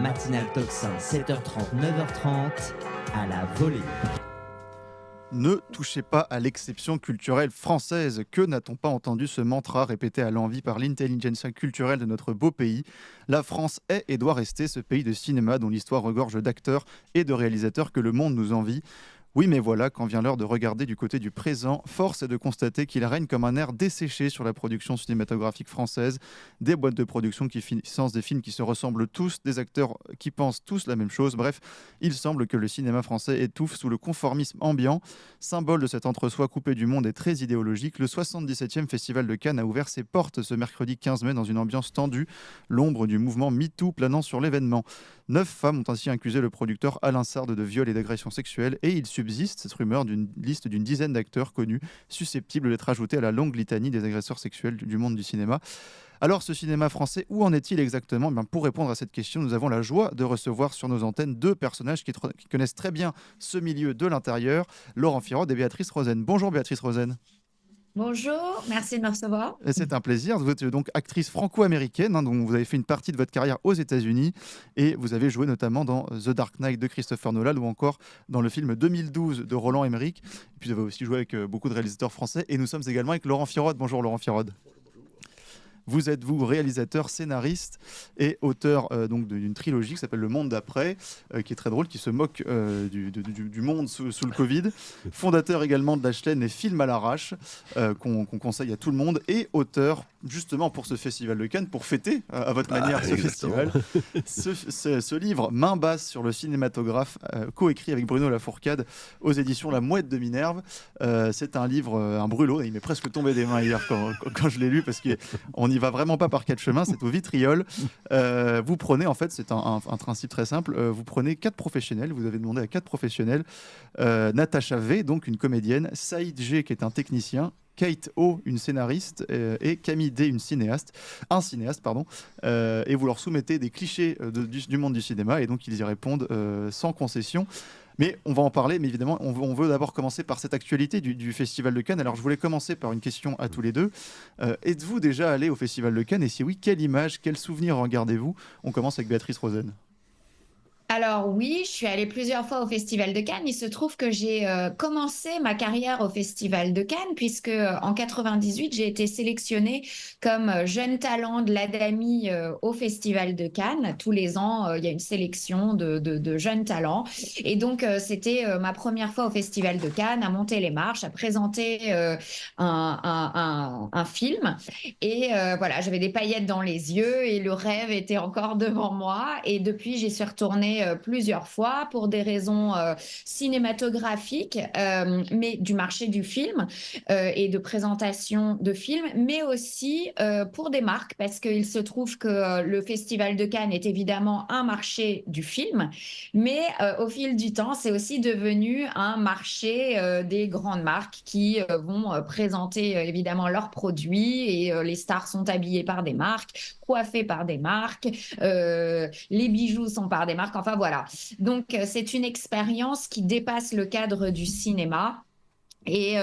matinale Tocsin, 7h30, 9h30, à la volée. Ne touchez pas à l'exception culturelle française. Que n'a-t-on pas entendu ce mantra répété à l'envi par l'intelligentsia culturelle de notre beau pays? La France est et doit rester ce pays de cinéma dont l'histoire regorge d'acteurs et de réalisateurs que le monde nous envie. Oui, mais voilà, quand vient l'heure de regarder du côté du présent, force est de constater qu'il règne comme un air desséché sur la production cinématographique française, des boîtes de production qui financent des films qui se ressemblent tous, des acteurs qui pensent tous la même chose. Bref, il semble que le cinéma français étouffe sous le conformisme ambiant. Symbole de cet entre-soi coupé du monde et très idéologique, le 77e Festival de Cannes a ouvert ses portes ce mercredi 15 mai dans une ambiance tendue, l'ombre du mouvement MeToo planant sur l'événement. 9 femmes ont ainsi accusé le producteur Alain Sarde de viol et d'agression sexuelle et il subsiste cette rumeur d'une liste d'une dizaine d'acteurs connus susceptibles d'être ajoutés à la longue litanie des agresseurs sexuels du monde du cinéma. Alors ce cinéma français, où en est-il exactement? Pour répondre à cette question, nous avons la joie de recevoir sur nos antennes deux personnages qui connaissent très bien ce milieu de l'intérieur, Laurent Firod et Béatrice Rosen. Bonjour Béatrice Rosen. Bonjour, merci de me recevoir. Et c'est un plaisir. Vous êtes donc actrice franco-américaine, dont vous avez fait une partie de votre carrière aux États-Unis et vous avez joué notamment dans The Dark Knight de Christopher Nolan ou encore dans le film 2012 de Roland Emmerich. Et puis vous avez aussi joué avec beaucoup de réalisateurs français et nous sommes également avec Laurent Firod. Bonjour Laurent Firod. Vous êtes réalisateur, scénariste et auteur donc d'une trilogie qui s'appelle Le Monde d'après, qui est très drôle, qui se moque du monde sous le Covid. Fondateur également de la chaîne Les Films à l'arrache, qu'on conseille à tout le monde, et auteur justement pour ce festival de Cannes, pour fêter à votre manière ce festival. Ce livre, Main basse sur le cinématographe, coécrit avec Bruno Lafourcade aux éditions La Mouette de Minerve. C'est un livre, un brûlot, il m'est presque tombé des mains hier quand je l'ai lu, parce qu'on n'y va vraiment pas par quatre chemins, c'est au vitriol. Vous prenez, en fait, c'est un principe très simple, vous prenez 4 professionnels, vous avez demandé à 4 professionnels, Natacha V, donc une comédienne, Saïd G, qui est un technicien, Kate O, une scénariste, et Camille D, un cinéaste, et vous leur soumettez des clichés du monde du cinéma, et donc ils y répondent sans concession. Mais on va en parler, mais évidemment, on veut d'abord commencer par cette actualité du Festival de Cannes. Alors, je voulais commencer par une question à tous les deux. Êtes-vous déjà allé au Festival de Cannes? Et si oui, quelle image, quel souvenir en gardez-vous? On commence avec Béatrice Rosen. Alors oui, je suis allée plusieurs fois au Festival de Cannes. Il se trouve que j'ai commencé ma carrière au Festival de Cannes puisque en 98, j'ai été sélectionnée comme jeune talent de l'Adami au Festival de Cannes. Tous les ans, il y a une sélection de jeunes talents. Et donc, c'était ma première fois au Festival de Cannes, à monter les marches, à présenter un film. Et voilà, j'avais des paillettes dans les yeux et le rêve était encore devant moi. Et depuis, j'y suis retournée plusieurs fois pour des raisons cinématographiques, mais du marché du film et de présentation de films, mais aussi pour des marques, parce qu'il se trouve que le Festival de Cannes est évidemment un marché du film, mais au fil du temps, c'est aussi devenu un marché des grandes marques qui vont présenter évidemment leurs produits et les stars sont habillées par des marques, coiffées par des marques, les bijoux sont par des marques, enfin voilà. Donc c'est une expérience qui dépasse le cadre du cinéma et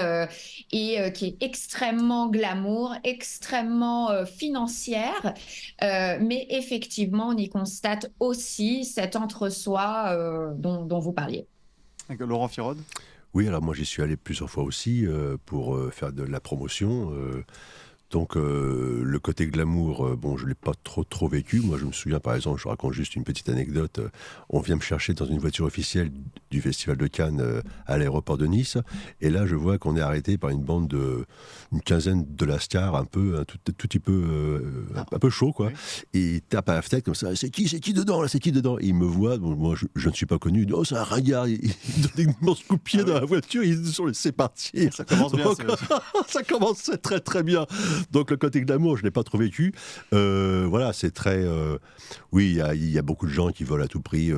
qui est extrêmement glamour, extrêmement financière, mais effectivement on y constate aussi cet entre-soi dont vous parliez. Laurent Firod. Oui, alors moi j'y suis allé plusieurs fois aussi pour faire de la promotion. Donc le côté glamour, bon, je ne l'ai pas trop vécu. Moi, je me souviens, par exemple, je raconte juste une petite anecdote. On vient me chercher dans une voiture officielle du Festival de Cannes à l'aéroport de Nice. Et là, je vois qu'on est arrêté par une bande une quinzaine de lascars, un tout petit peu, un peu chaud, quoi. Oui. Et il tape à la fenêtre comme ça. C'est qui dedans, là? C'est qui dedans? Et il me voit. Bon, moi, je ne suis pas connu. Il dit, oh, c'est un ringard. Il donne une immense coup de pied dans la voiture. Ils sont laissés partir. Ça commence bien. Donc, ça commence très, très bien. Donc le côté glamour, je ne l'ai pas trop vécu. Voilà, c'est très... oui, il y a beaucoup de gens qui veulent à tout prix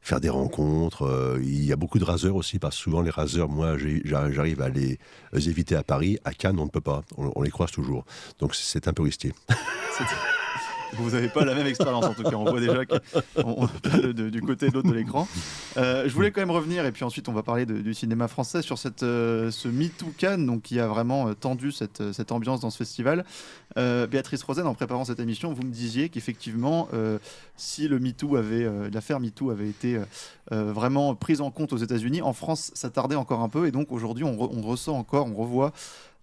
faire des rencontres. Il y a beaucoup de raseurs aussi, parce que souvent les raseurs, moi, j'arrive à les éviter à Paris. À Cannes, on ne peut pas. On les croise toujours. Donc c'est un peu risqué. Vous n'avez pas la même expérience en tout cas. On voit déjà qu'on n'est pas du côté de l'autre de l'écran. Je voulais quand même revenir, et puis ensuite on va parler du cinéma français, sur ce MeToo Cannes, donc, qui a vraiment tendu cette ambiance dans ce festival. Béatrice Rosen, en préparant cette émission, vous me disiez qu'effectivement, si l'affaire MeToo avait été vraiment prise en compte aux États-Unis, en France ça tardait encore un peu, et donc aujourd'hui on ressent encore, on revoit.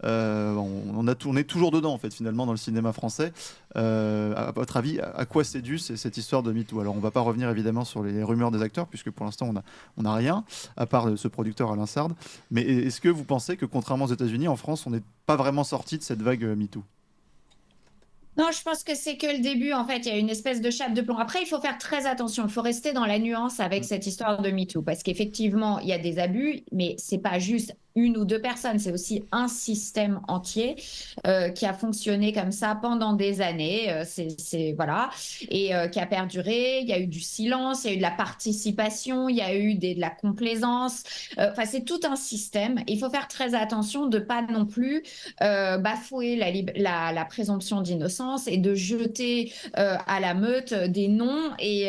On est toujours dedans en fait finalement dans le cinéma français. À votre avis, à quoi c'est dû cette histoire de MeToo? Alors on va pas revenir évidemment sur les rumeurs des acteurs, puisque pour l'instant on a rien à part ce producteur Alain Sard. Mais est-ce que vous pensez que contrairement aux États-Unis, en France on n'est pas vraiment sorti de cette vague MeToo? Non, je pense que c'est que le début. En fait, il y a une espèce de chape de plomb. Après, il faut faire très attention. Il faut rester dans la nuance avec cette histoire de MeToo, parce qu'effectivement, il y a des abus, mais c'est pas juste une ou deux personnes, c'est aussi un système entier qui a fonctionné comme ça pendant des années, voilà, et qui a perduré. Il y a eu du silence, il y a eu de la participation, il y a eu de la complaisance. Enfin, c'est tout un système. Il faut faire très attention de pas non plus bafouer la présomption d'innocence et de jeter à la meute des noms et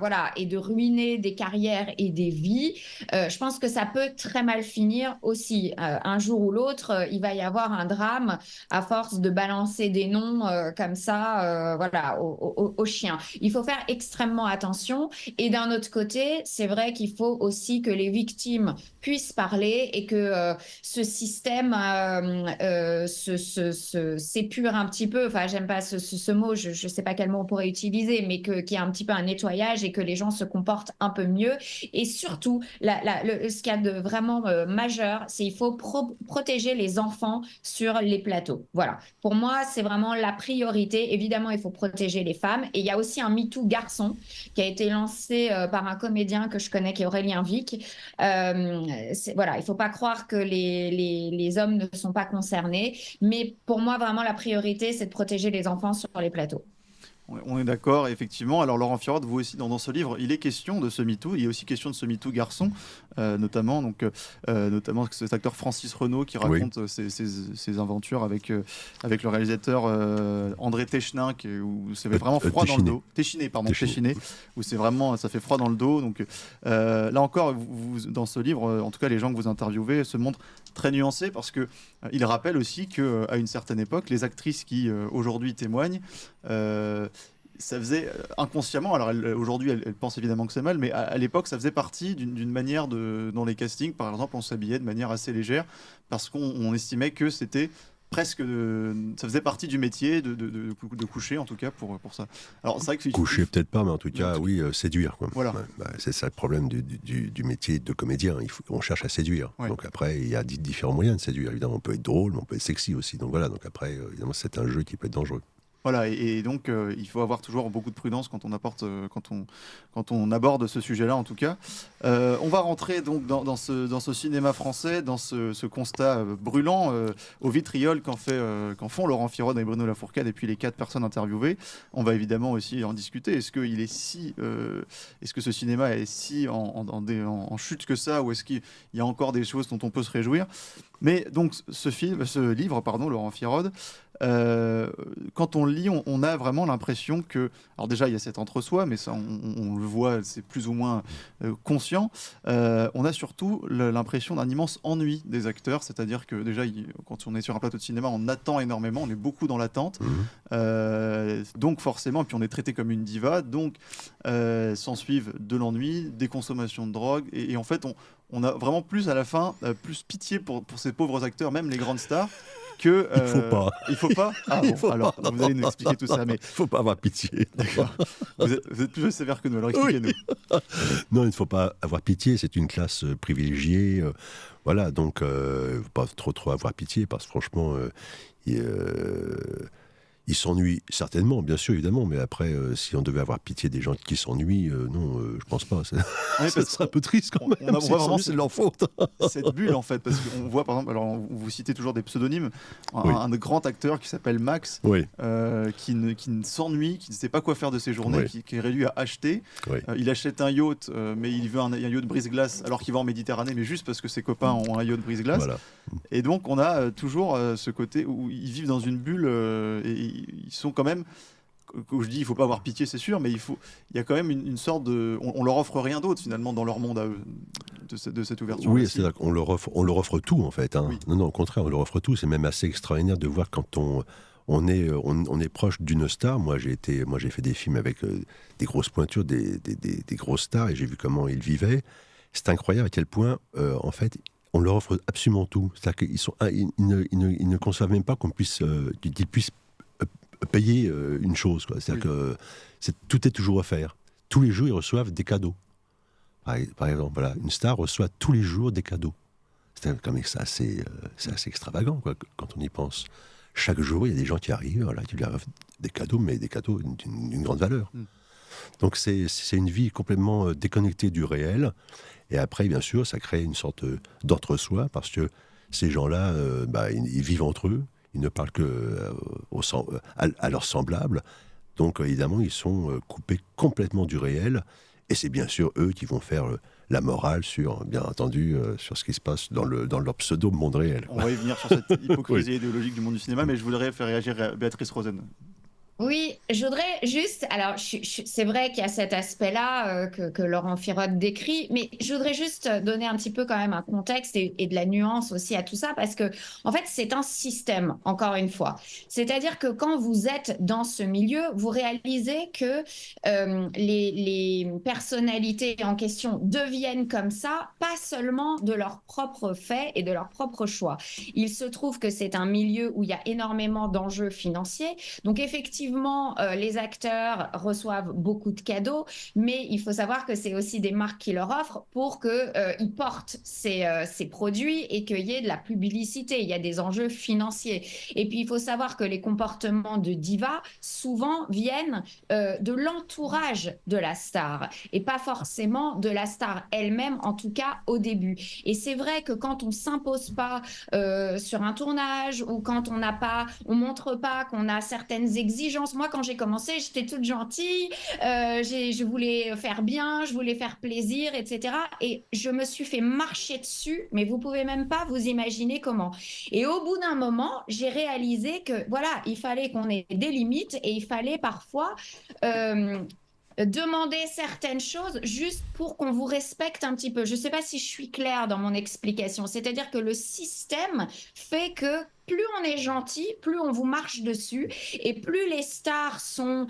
voilà, et de ruiner des carrières et des vies. Je pense que ça peut très mal finir aussi. Un jour ou l'autre, il va y avoir un drame à force de balancer des noms comme ça, voilà, aux chiens. Il faut faire extrêmement attention. Et d'un autre côté, c'est vrai qu'il faut aussi que les victimes puissent parler et que ce système s'épure un petit peu. Enfin, j'aime pas ce mot, je ne sais pas quel mot on pourrait utiliser, mais qu'il y a un petit peu un nettoyage et que les gens se comportent un peu mieux. Et surtout, ce qu'il y a de vraiment majeur, c'est qu'il faut protéger les enfants sur les plateaux. Voilà. Pour moi, c'est vraiment la priorité. Évidemment, il faut protéger les femmes. Et il y a aussi un MeToo garçon qui a été lancé par un comédien que je connais, qui est Aurélien Vic. Voilà, il ne faut pas croire que les hommes ne sont pas concernés. Mais pour moi, vraiment, la priorité, c'est de protéger les enfants sur les plateaux. On est d'accord, effectivement. Alors Laurent Firod, vous aussi, dans ce livre, il est question de ce MeToo. Il est aussi question de ce MeToo garçon, notamment cet acteur Francis Renaud qui raconte ses aventures avec le réalisateur André Téchiné, où ça fait vraiment froid dans le dos. Téchiné, où c'est vraiment, ça fait froid dans le dos. Donc là encore, dans ce livre, en tout cas, les gens que vous interviewez se montrent très nuancés, parce que il rappelle aussi que à une certaine époque, les actrices qui aujourd'hui témoignent, ça faisait inconsciemment, alors aujourd'hui elle pense évidemment que c'est mal, mais à l'époque ça faisait partie d'une manière dans les castings, par exemple on s'habillait de manière assez légère parce qu'on estimait que c'était presque ça faisait partie du métier de coucher, en tout cas pour ça. Alors c'est vrai que coucher peut-être pas, mais en tout cas oui, séduire quoi. Voilà. C'est ça le problème du métier de comédien. On cherche à séduire. Ouais. Donc après il y a différents moyens de séduire. Évidemment on peut être drôle, mais on peut être sexy aussi. Donc voilà. Donc après évidemment c'est un jeu qui peut être dangereux. Voilà, et donc il faut avoir toujours beaucoup de prudence quand on aborde ce sujet-là, en tout cas. On va rentrer donc dans ce cinéma français, dans ce constat brûlant au vitriol qu'en font Laurent Firod et Bruno Lafourcade, et puis les 4 personnes interviewées. On va évidemment aussi en discuter. Est-ce que ce cinéma est si en chute que ça, ou est-ce qu'il y a encore des choses dont on peut se réjouir? Mais donc ce livre, Laurent Firod, quand on le lit, on a vraiment l'impression que, alors déjà il y a cet entre-soi, mais ça on le voit, c'est plus ou moins conscient. On a surtout l'impression d'un immense ennui des acteurs, c'est-à-dire que déjà quand on est sur un plateau de cinéma, on attend énormément, on est beaucoup dans l'attente, donc forcément, et puis on est traité comme une diva, donc s'ensuivent de l'ennui, des consommations de drogue, et en fait on a vraiment plus à la fin plus pitié pour ces pauvres acteurs, même les grandes stars, que il faut pas. Ah bon, alors vous allez nous expliquer tout ça, mais il faut pas avoir pitié. D'accord. Vous êtes plus sévère que nous, alors expliquez-nous. Oui. Non, il ne faut pas avoir pitié, c'est une classe privilégiée, voilà, donc il ne faut pas trop avoir pitié, parce que franchement ils s'ennuient certainement, bien sûr, évidemment, mais après, si on devait avoir pitié des gens qui s'ennuient, non, je pense pas. Ça serait un peu triste quand même. On a vraiment c'est de leur faute. Cette bulle, en fait, parce qu'on voit, par exemple, alors vous citez toujours des pseudonymes, un grand acteur qui s'appelle Max, qui ne s'ennuie, qui ne sait pas quoi faire de ses journées, qui est réduit à acheter. Il achète un yacht, mais il veut un yacht brise-glace, alors qu'il va en Méditerranée, mais juste parce que ses copains ont un yacht brise-glace. Voilà. Et donc, on a toujours ce côté où ils vivent dans une bulle et ils sont quand même Quand je dis il faut pas avoir pitié, c'est sûr, mais il y a quand même une sorte de, on leur offre rien d'autre finalement dans leur monde à eux de cette ouverture. Oui, c'est-à-dire qu'on leur offre tout en fait. Hein. Oui. Non, au contraire, on leur offre tout. C'est même assez extraordinaire de voir quand on est proche d'une star. Moi, j'ai fait des films avec des grosses pointures, des grosses stars, et j'ai vu comment ils vivaient. C'est incroyable à quel point, en fait, on leur offre absolument tout. C'est-à-dire qu'ils ne conçoivent même pas qu'ils puissent payer une chose, quoi. C'est-à-dire que tout est toujours offert. Tous les jours, ils reçoivent des cadeaux. Par exemple, voilà, une star reçoit tous les jours des cadeaux. C'est assez extravagant, quoi, quand on y pense. Chaque jour, il y a des gens qui arrivent, voilà, qui lui arrivent des cadeaux, mais des cadeaux d'une grande valeur. Donc c'est une vie complètement déconnectée du réel. Et après, bien sûr, ça crée une sorte d'entre-soi, parce que ces gens-là, ils vivent entre eux, ils ne parlent que à leurs semblables. Donc évidemment, ils sont coupés complètement du réel. Et c'est bien sûr eux qui vont faire la morale sur, bien entendu, sur ce qui se passe dans leur pseudo-monde réel. On va y venir sur cette hypocrisie idéologique du monde du cinéma, mais je voudrais faire réagir Béatrice Rosen. Oui, je voudrais juste, alors c'est vrai qu'il y a cet aspect-là que Laurent Firotte décrit, mais je voudrais juste donner un petit peu quand même un contexte et de la nuance aussi à tout ça, parce que en fait c'est un système, encore une fois. C'est-à-dire que quand vous êtes dans ce milieu, vous réalisez que les personnalités en question deviennent comme ça, pas seulement de leur propre fait et de leur propre choix. Il se trouve que c'est un milieu où il y a énormément d'enjeux financiers, donc effectivement, les acteurs reçoivent beaucoup de cadeaux, mais il faut savoir que c'est aussi des marques qui leur offrent pour qu'ils portent ces produits et qu'il y ait de la publicité. Il y a des enjeux financiers. Et puis, il faut savoir que les comportements de diva, souvent, viennent de l'entourage de la star et pas forcément de la star elle-même, en tout cas au début. Et c'est vrai que quand on ne s'impose pas sur un tournage ou quand on montre pas qu'on a certaines exigences. Moi, quand j'ai commencé, j'étais toute gentille, je voulais faire bien, je voulais faire plaisir, etc. Et je me suis fait marcher dessus, mais vous pouvez même pas vous imaginer comment. Et au bout d'un moment, j'ai réalisé que voilà, il fallait qu'on ait des limites et il fallait parfois demander certaines choses juste pour qu'on vous respecte un petit peu. Je ne sais pas si je suis claire dans mon explication. C'est-à-dire que le système fait que plus on est gentil, plus on vous marche dessus et plus les stars sont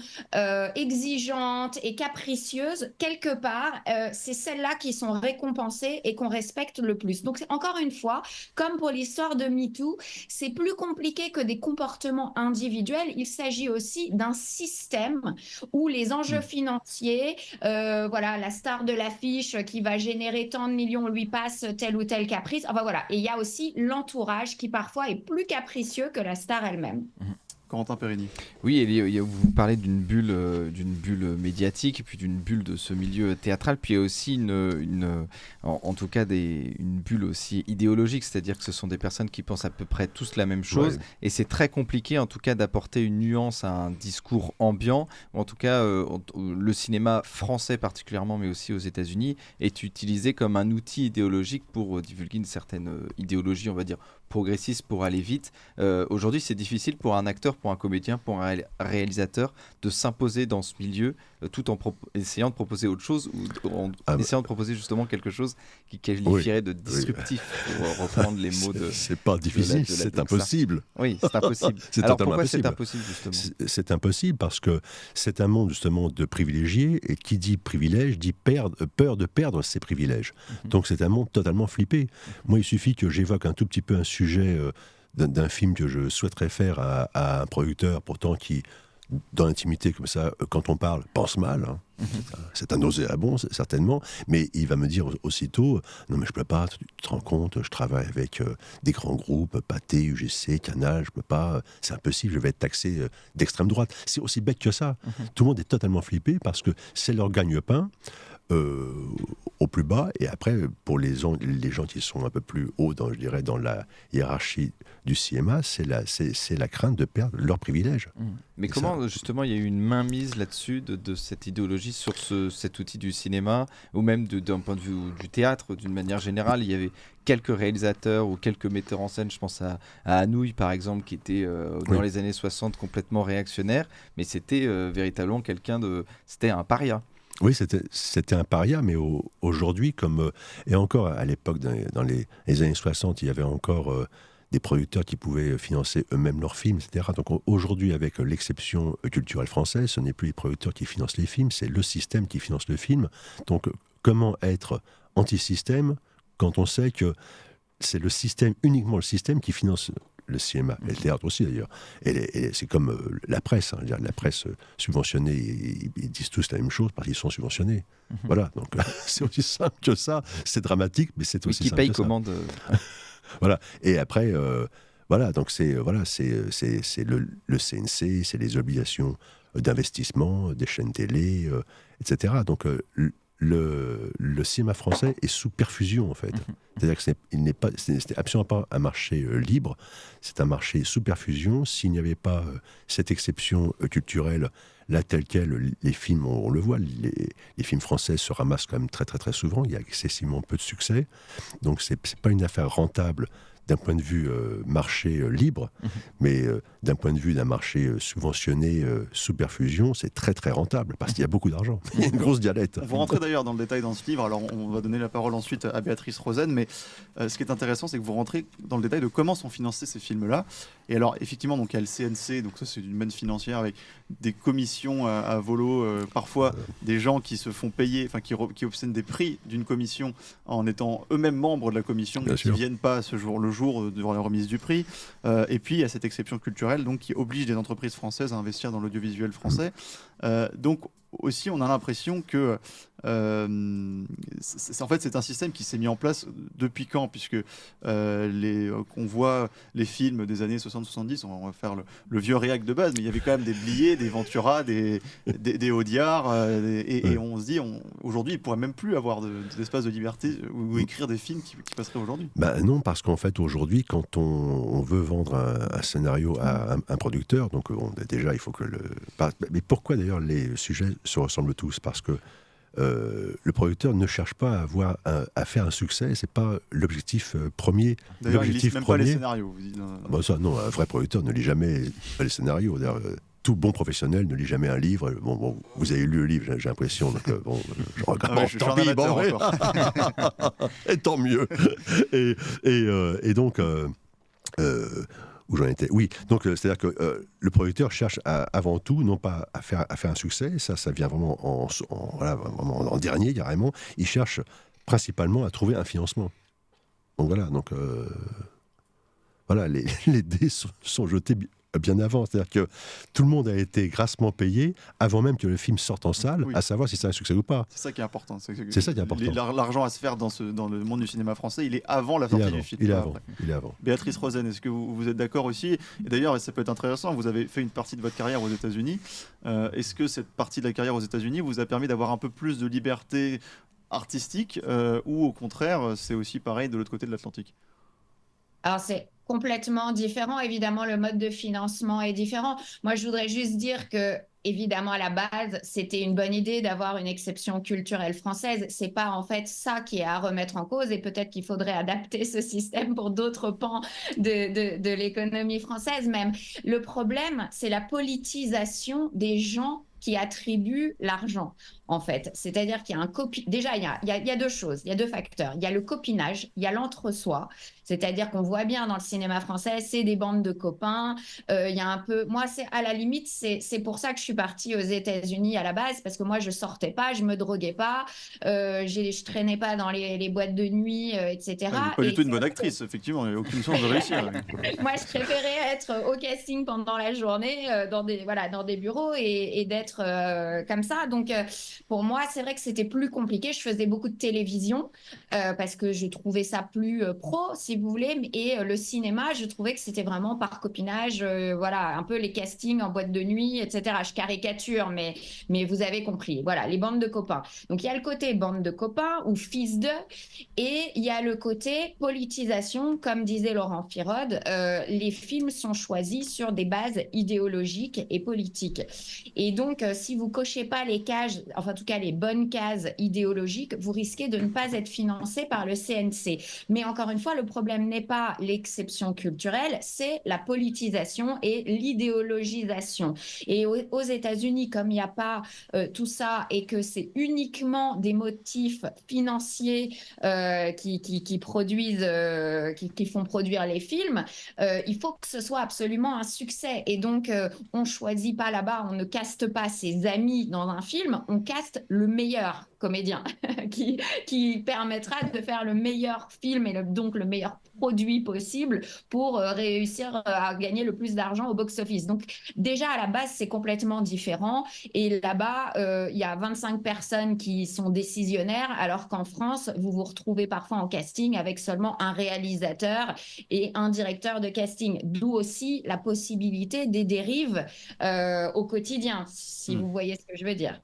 exigeantes et capricieuses, quelque part, c'est celles-là qui sont récompensées et qu'on respecte le plus. Donc, encore une fois, comme pour l'histoire de MeToo, c'est plus compliqué que des comportements individuels. Il s'agit aussi d'un système où les enjeux financiers, voilà, la star de l'affiche qui va générer tant de millions lui passe tel ou tel caprice. Enfin, voilà. Et il y a aussi l'entourage qui parfois est plus capricieux que la star elle-même. Corentin Périni. Oui, vous parlez d'une bulle médiatique et puis d'une bulle de ce milieu théâtral, puis il y a aussi en tout cas une bulle aussi idéologique, c'est-à-dire que ce sont des personnes qui pensent à peu près tous la même chose, et c'est très compliqué en tout cas d'apporter une nuance à un discours ambiant, ou en tout cas le cinéma français particulièrement, mais aussi aux États-Unis, est utilisé comme un outil idéologique pour divulguer une certaine idéologie, on va dire, progressiste pour aller vite. Aujourd'hui, c'est difficile pour un acteur, pour un comédien, pour un réalisateur de s'imposer dans ce milieu tout en essayant de proposer autre chose ou en essayant de proposer justement quelque chose qui qualifierait de disruptif pour reprendre les mots de... C'est pas difficile, c'est impossible. Oui, c'est impossible. C'est Alors totalement pourquoi impossible. c'est impossible justement ? C'est impossible parce que c'est un monde justement de privilégiés, et qui dit privilège dit peur de perdre ses privilèges. Donc c'est un monde totalement flippé. Moi, il suffit que j'évoque un tout petit peu un sujet d'un film que je souhaiterais faire à un producteur, pourtant qui, dans l'intimité comme ça, quand on parle, pense mal. Hein. C'est un nauséabond, certainement, mais il va me dire aussitôt « Non mais je peux pas, tu te rends compte, je travaille avec des grands groupes, Pathé, UGC, Canal, je peux pas, c'est impossible, je vais être taxé d'extrême droite. » C'est aussi bête que ça. Tout le monde est totalement flippé parce que c'est leur gagne-pain. euh, au plus bas, et après, pour les gens qui sont un peu plus hauts, je dirais, dans la hiérarchie du cinéma, c'est la crainte de perdre leurs privilèges. Mais Et comment, justement, il y a eu une mainmise là-dessus de cette idéologie sur cet outil du cinéma, ou même d'un point de vue du théâtre, d'une manière générale? Il y avait quelques réalisateurs ou quelques metteurs en scène, je pense à Anouilh, par exemple, qui était dans Oui. les années 60 complètement réactionnaire, mais c'était véritablement c'était un paria. Oui, c'était un paria, mais aujourd'hui, et encore à l'époque, dans les années 60, il y avait encore des producteurs qui pouvaient financer eux-mêmes leurs films, etc. Donc aujourd'hui, avec l'exception culturelle française, ce n'est plus les producteurs qui financent les films, c'est le système qui finance le film. Donc comment être anti-système quand on sait que c'est uniquement le système qui finance le cinéma, et le théâtre aussi d'ailleurs. Et c'est comme la presse, hein, la presse subventionnée, ils disent tous la même chose parce qu'ils sont subventionnés. Voilà, donc c'est aussi simple que ça. C'est dramatique, mais c'est Oui, aussi qui simple paye que ça. commande. Voilà. Et après, voilà, donc c'est le CNC, c'est les obligations d'investissement des chaînes télé, etc. Donc le cinéma français est sous perfusion en fait. C'est-à-dire que c'est absolument pas un marché libre, c'est un marché sous perfusion. S'il n'y avait pas cette exception culturelle, là telle quelle, les films, on le voit, les films français se ramassent quand même très très très souvent. Il y a excessivement peu de succès, donc c'est pas une affaire rentable d'un point de vue marché libre, mais d'un point de vue d'un marché subventionné sous perfusion, c'est très très rentable parce qu'il y a beaucoup d'argent. Il y a une grosse dialecte. On va rentrer d'ailleurs dans le détail dans ce livre, alors on va donner la parole ensuite à Béatrice Rosen, mais ce qui est intéressant, c'est que vous rentrez dans le détail de comment sont financés ces films-là. Et alors, effectivement, donc, il y a le CNC, donc ça c'est une manne financière avec des commissions à volo, parfois des gens qui se font payer, enfin qui obtiennent des prix d'une commission en étant eux-mêmes membres de la commission, Bien mais qui ne sûr. viennent pas le jour devant la remise du prix. Et puis, il y a cette exception culturelle donc, qui oblige les entreprises françaises à investir dans l'audiovisuel français. Donc, aussi, on a l'impression que en fait, c'est un système qui s'est mis en place depuis quand, puisque on voit les films des années 60-70, on va faire le vieux réac de base, mais il y avait quand même des Blier, des Ventura, des Audiard, et on se dit, aujourd'hui, il ne pourrait même plus avoir d'espace de liberté ou écrire des films qui passeraient aujourd'hui. Ben non, parce qu'en fait, aujourd'hui, quand on veut vendre un scénario à un producteur, donc déjà, il faut que Mais pourquoi d'ailleurs les sujets se ressemblent tous? Parce que le producteur ne cherche pas à faire un succès, c'est pas l'objectif premier. D'ailleurs, il ne lit L'objectif même pas les premier, scénarios. Vous dites, bon, ça, non, un vrai producteur ne lit jamais les scénarios. D'ailleurs, tout bon professionnel ne lit jamais un livre. Bon, vous avez lu le livre, j'ai l'impression. Donc, je regarde. Ah ouais, je suis un amateur encore. Et tant mieux. Et donc, où j'en étais? Oui, donc c'est-à-dire que le producteur cherche avant tout, non pas à faire un succès, ça vient vraiment vraiment en dernier, carrément. Il cherche principalement à trouver un financement. Donc voilà, voilà, les dés sont jetés bien avant. C'est-à-dire que tout le monde a été grassement payé avant même que le film sorte en salle, Oui. à savoir si c'est un succès ou pas. C'est ça qui est important. C'est ça qui est important. L'argent à se faire dans le monde du cinéma français, il est avant la sortie du film. Il est pas avant. après. Il est avant. Béatrice Rosen, est-ce que vous êtes d'accord aussi? Et d'ailleurs, ça peut être intéressant, vous avez fait une partie de votre carrière aux États-Unis. Est-ce que cette partie de la carrière aux États-Unis vous a permis d'avoir un peu plus de liberté artistique ou au contraire, c'est aussi pareil de l'autre côté de l'Atlantique? Alors, c'est complètement différent. Évidemment, le mode de financement est différent. Moi, je voudrais juste dire que, évidemment, à la base, c'était une bonne idée d'avoir une exception culturelle française. C'est pas, en fait, ça qui est à remettre en cause. Et peut-être qu'il faudrait adapter ce système pour d'autres pans de l'économie française même. Le problème, c'est la politisation des gens qui attribuent l'argent, en fait. C'est-à-dire qu'il y a un Déjà, il y a deux choses, il y a deux facteurs. Il y a le copinage, il y a l'entre-soi. C'est-à-dire qu'on voit bien dans le cinéma français, c'est des bandes de copains. Il y a un peu... Moi, à la limite, c'est pour ça que je suis partie aux États-Unis à la base, parce que moi, je sortais pas, je me droguais pas, je traînais pas dans les boîtes de nuit, etc. Vous n'êtes pas du tout une bonne actrice, effectivement, il n'y a aucune chance de réussir. Moi, je préférais être au casting pendant la journée, dans des bureaux et d'être comme ça. Donc, pour moi, c'est vrai que c'était plus compliqué. Je faisais beaucoup de télévision parce que je trouvais ça plus pro, si si vous voulez. Et le cinéma, je trouvais que c'était vraiment par copinage, voilà, un peu les castings en boîte de nuit, etc. Je caricature, mais vous avez compris. Voilà, les bandes de copains. Donc, il y a le côté bande de copains ou fils de, et il y a le côté politisation, comme disait Laurent Firode. Les films sont choisis sur des bases idéologiques et politiques. Et donc, si vous cochez pas les cases, enfin en tout cas les bonnes cases idéologiques, vous risquez de ne pas être financé par le CNC. Mais encore une fois, le problème n'est pas l'exception culturelle, c'est la politisation et l'idéologisation. Et aux États-Unis, comme il n'y a pas tout ça et que c'est uniquement des motifs financiers qui produisent, qui font produire les films, il faut que ce soit absolument un succès. Et donc, on ne choisit pas là-bas, on ne caste pas ses amis dans un film, on caste le meilleur comédien qui permettra de faire le meilleur film et donc le meilleur produit possible pour réussir à gagner le plus d'argent au box-office. Donc déjà à la base c'est complètement différent et là-bas il y a 25 personnes qui sont décisionnaires alors qu'en France vous vous retrouvez parfois en casting avec seulement un réalisateur et un directeur de casting, d'où aussi la possibilité des dérives au quotidien, si vous voyez ce que je veux dire.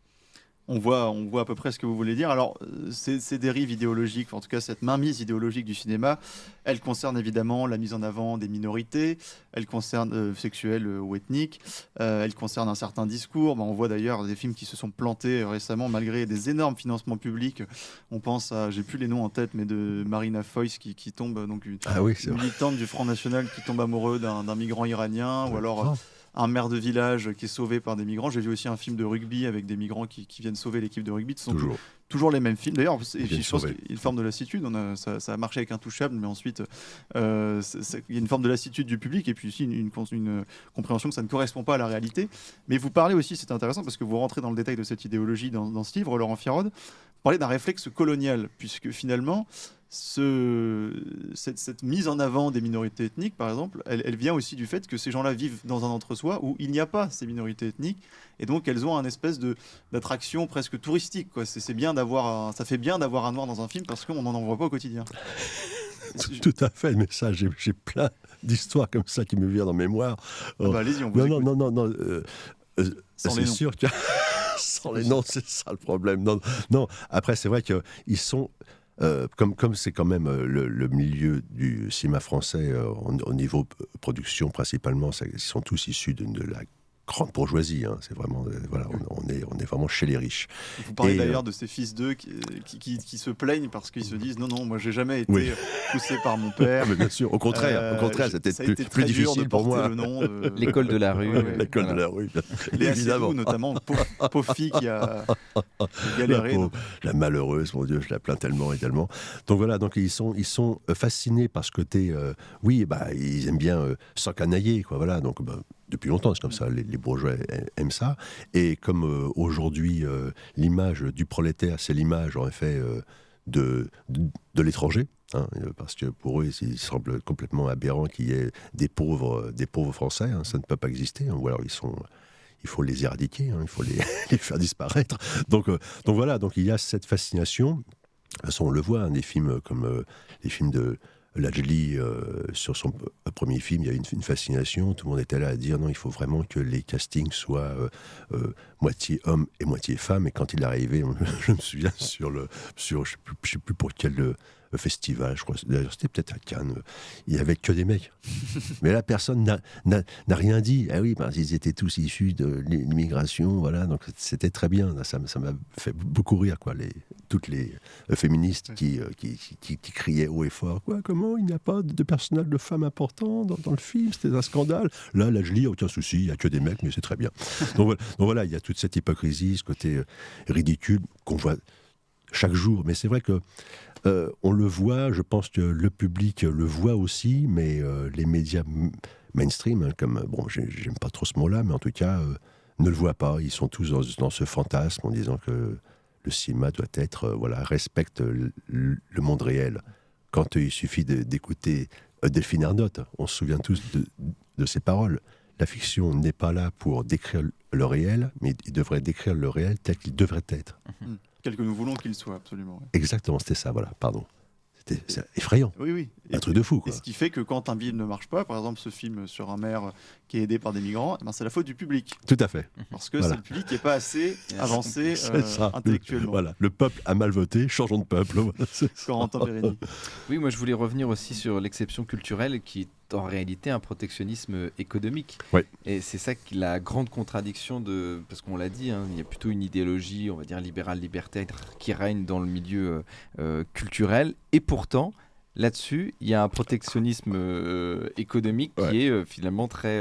On voit à peu près ce que vous voulez dire. Alors, ces dérives idéologiques, en tout cas cette mainmise idéologique du cinéma, elle concerne évidemment la mise en avant des minorités, elle concerne sexuelles ou ethniques, elle concerne un certain discours. On voit d'ailleurs des films qui se sont plantés récemment malgré des énormes financements publics. On pense à, j'ai plus les noms en tête, mais de Marina Foïs qui tombe, donc une militante du Front National qui tombe amoureux d'un migrant iranien, ou alors un maire de village qui est sauvé par des migrants. J'ai vu aussi un film de rugby avec des migrants qui viennent sauver l'équipe de rugby. Ce sont toujours les mêmes films. D'ailleurs, je pense qu'il y a une forme de lassitude. Ça a marché avec Intouchable, mais ensuite, il y a une forme de lassitude du public et puis aussi une compréhension que ça ne correspond pas à la réalité. Mais vous parlez aussi, c'est intéressant parce que vous rentrez dans le détail de cette idéologie dans ce livre, Laurent Firode. Vous parlez d'un réflexe colonial, puisque finalement, cette mise en avant des minorités ethniques, par exemple, elle vient aussi du fait que ces gens-là vivent dans un entre-soi où il n'y a pas ces minorités ethniques, et donc elles ont un espèce d'attraction presque touristique, quoi. C'est bien ça fait bien d'avoir un noir dans un film parce qu'on n'en voit pas au quotidien. Tout à fait, mais ça, j'ai plein d'histoires comme ça qui me viennent en mémoire. Allez-y, on vous écoute. Non. C'est sûr que sans les noms, c'est ça le problème. Non. Après, c'est vrai qu'ils sont. Comme c'est quand même le milieu du cinéma français au niveau production principalement, ils sont tous issus de la grande bourgeoisie. C'est vraiment, voilà, on est vraiment chez les riches. Vous parlez d'ailleurs de ces fils d'eux qui se plaignent parce qu'ils se disent non, moi j'ai jamais été poussé par mon père. Mais bien sûr, au contraire, c'était plus difficile pour moi. Le nom de... L'école de la rue. L'école de la rue, Léa évidemment. Seydoux, notamment, pauvre fille qui a galéré. La malheureuse, mon Dieu, je la plains tellement et tellement. Donc voilà, donc ils sont fascinés par ce côté. Ils aiment bien s'encanailler, quoi. Voilà, donc. Depuis longtemps, c'est comme ça, les bourgeois aiment ça. Et comme aujourd'hui, l'image du prolétaire, c'est l'image, en effet, de l'étranger. Parce que pour eux, il semble complètement aberrant qu'il y ait des pauvres Français. Ça ne peut pas exister. Ou alors, il faut les éradiquer, il faut les faire disparaître. Donc voilà, donc il y a cette fascination. De toute façon, on le voit, des films comme les films de Lajli, sur son premier film, il y a une fascination. Tout le monde était là à dire non, il faut vraiment que les castings soient moitié hommes et moitié femmes. Et quand il est arrivé, je me souviens sur je sais plus pour quel festival, je crois, d'ailleurs c'était peut-être à Cannes, il n'y avait que des mecs. Mais là, personne n'a rien dit. Ah oui, parce qu'ils étaient tous issus de l'immigration, voilà, donc c'était très bien. Ça m'a fait beaucoup rire, quoi, toutes les féministes qui criaient haut et fort. Quoi, comment il n'y a pas de personnage de femme important dans le film, c'était un scandale. Là, je lis, aucun souci, il n'y a que des mecs, mais c'est très bien. Donc voilà, il y a toute cette hypocrisie, ce côté ridicule qu'on voit chaque jour. Mais c'est vrai que on le voit, je pense que le public le voit aussi, mais les médias mainstream, comme, j'aime pas trop ce mot-là, mais en tout cas, ne le voient pas. Ils sont tous dans ce fantasme en disant que le cinéma doit être, respecte le monde réel. Quand il suffit d'écouter Delphine Ernotte, on se souvient tous de ses paroles. La fiction n'est pas là pour décrire le réel, mais il devrait décrire le réel tel qu'il devrait être. Tel que nous voulons qu'il soit, absolument. Ouais. Exactement, c'était ça, voilà, pardon. C'est effrayant. Oui, oui. Un truc de fou, Et quoi. ce qui fait que quand un film ne marche pas, par exemple ce film sur un maire qui est aidé par des migrants, eh ben, c'est la faute du public. Tout à fait. Parce que Voilà. c'est le public qui n'est pas assez avancé C'est ça. intellectuellement. Voilà. Le peuple a mal voté, changeons de peuple. Voilà, c'est ça. Corentin Périni. Oui, moi je voulais revenir aussi sur l'exception culturelle qui est en réalité un protectionnisme économique. Ouais. Et c'est ça qui la grande contradiction de... Parce qu'on l'a dit, hein, il y a plutôt une idéologie, on va dire libérale, libertaire, qui règne dans le milieu culturel. Et pourtant, là-dessus, il y a un protectionnisme économique qui est finalement très,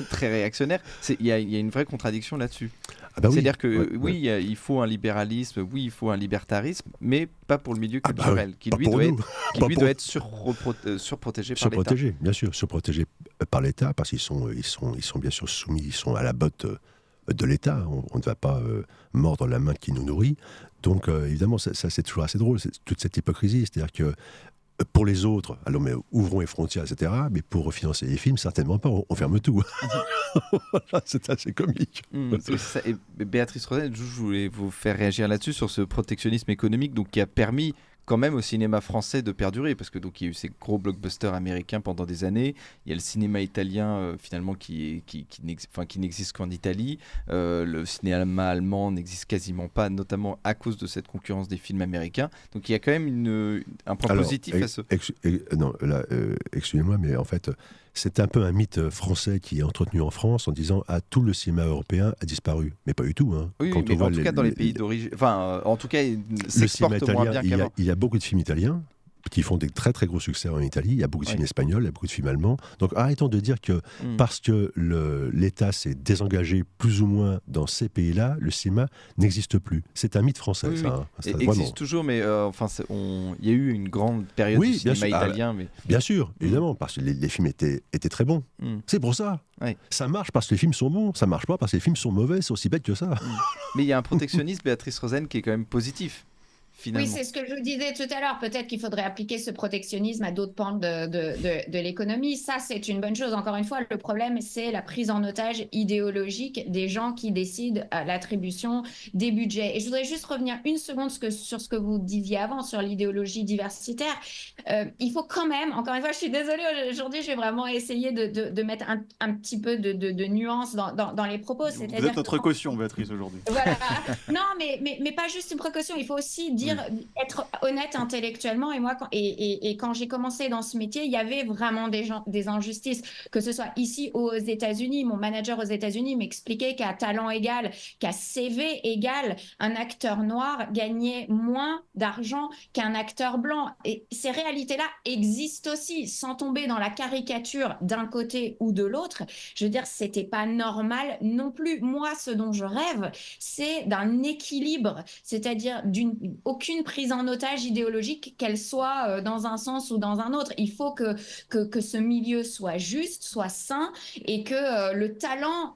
très réactionnaire. Il y a une vraie contradiction là-dessus. Ah bah oui. C'est-à-dire que Ouais. il faut un libéralisme, oui, il faut un libertarisme, mais pas pour le milieu Ah bah culturel, oui, qui pas lui, pour doit nous. être, qui Pas lui pour- doit être surprotégé par l'État. Surprotégés, bien sûr, surprotégés par l'État, parce qu'ils sont bien sûr soumis, ils sont à la botte de l'État. On ne va pas mordre la main qui nous nourrit. Donc, évidemment, ça c'est toujours assez drôle, c'est toute cette hypocrisie. C'est-à-dire que pour les autres, alors mais ouvrons les frontières, etc. Mais pour financer les films, certainement pas. On ferme tout. Voilà, c'est assez comique. Oui, c'est ça. Et Béatrice Rosen, je voulais vous faire réagir là-dessus sur ce protectionnisme économique donc, qui a permis quand même au cinéma français de perdurer parce que donc il y a eu ces gros blockbusters américains pendant des années, il y a le cinéma italien finalement qui n'existe qu'en Italie, le cinéma allemand n'existe quasiment pas, notamment à cause de cette concurrence des films américains, donc il y a quand même un point positif à ce... Non, là, excusez-moi, mais en fait, c'est un peu un mythe français qui est entretenu en France en disant tout le cinéma européen a disparu. Mais pas du tout. Hein. Oui, Quand mais on voit en tout cas dans les pays d'origine, en tout cas il le cinéma s'exporte moins bien italien, qu'avant. il y a beaucoup de films italiens qui font des très très gros succès en Italie. Il y a beaucoup de films espagnols, il y a beaucoup de films allemands. Donc arrêtons de dire que parce que l'État s'est désengagé plus ou moins dans ces pays-là, le cinéma n'existe plus. C'est un mythe français, Oui, ça. oui. Hein. Ça, Il vraiment. existe toujours, mais il y a eu une grande période du bien cinéma sûr. italien. Mais... Bien sûr, évidemment, parce que les films étaient très bons. C'est pour ça. Ouais. Ça marche parce que les films sont bons, ça marche pas parce que les films sont mauvais, c'est aussi bête que ça. Mais il y a un protectionnisme, Béatrice Rosen, qui est quand même positif. Finalement. Oui, c'est ce que je vous disais tout à l'heure. Peut-être qu'il faudrait appliquer ce protectionnisme à d'autres pans de l'économie. Ça, c'est une bonne chose. Encore une fois, le problème, c'est la prise en otage idéologique des gens qui décident l'attribution des budgets. Et je voudrais juste revenir une seconde sur ce que vous disiez avant, sur l'idéologie diversitaire. Il faut quand même, encore une fois, je suis désolée, aujourd'hui, je vais vraiment essayer de mettre un petit peu de nuance dans les propos. Vous êtes notre caution, Béatrice, aujourd'hui. Voilà. Non, mais pas juste une précaution. Il faut aussi être honnête intellectuellement. Et moi, quand j'ai commencé dans ce métier, il y avait vraiment des injustices, que ce soit ici aux États-Unis. Mon manager aux États-Unis m'expliquait qu'à talent égal, qu'à CV égal, un acteur noir gagnait moins d'argent qu'un acteur blanc. Et ces réalités-là existent aussi, sans tomber dans la caricature d'un côté ou de l'autre. Je veux dire, c'était pas normal non plus. Moi, ce dont je rêve, c'est d'un équilibre, c'est-à-dire aucune prise en otage idéologique, qu'elle soit dans un sens ou dans un autre. Il faut que ce milieu soit juste, soit sain et que le talent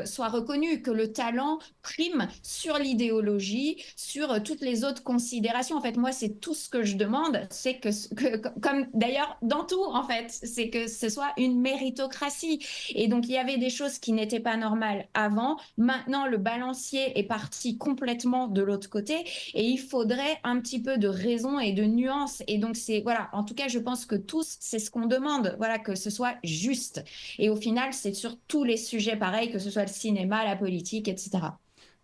soit reconnu, que le talent prime sur l'idéologie, sur toutes les autres considérations. En fait, moi, c'est tout ce que je demande, c'est que comme d'ailleurs dans tout, en fait, c'est que ce soit une méritocratie. Et donc, il y avait des choses qui n'étaient pas normales avant. Maintenant, le balancier est parti complètement de l'autre côté et il faudrait un petit peu de raison et de nuance. Et donc, voilà, en tout cas, je pense que tous, c'est ce qu'on demande, voilà, que ce soit juste. Et au final, c'est sur tous les sujets pareils, que ce soit le cinéma, la politique, etc.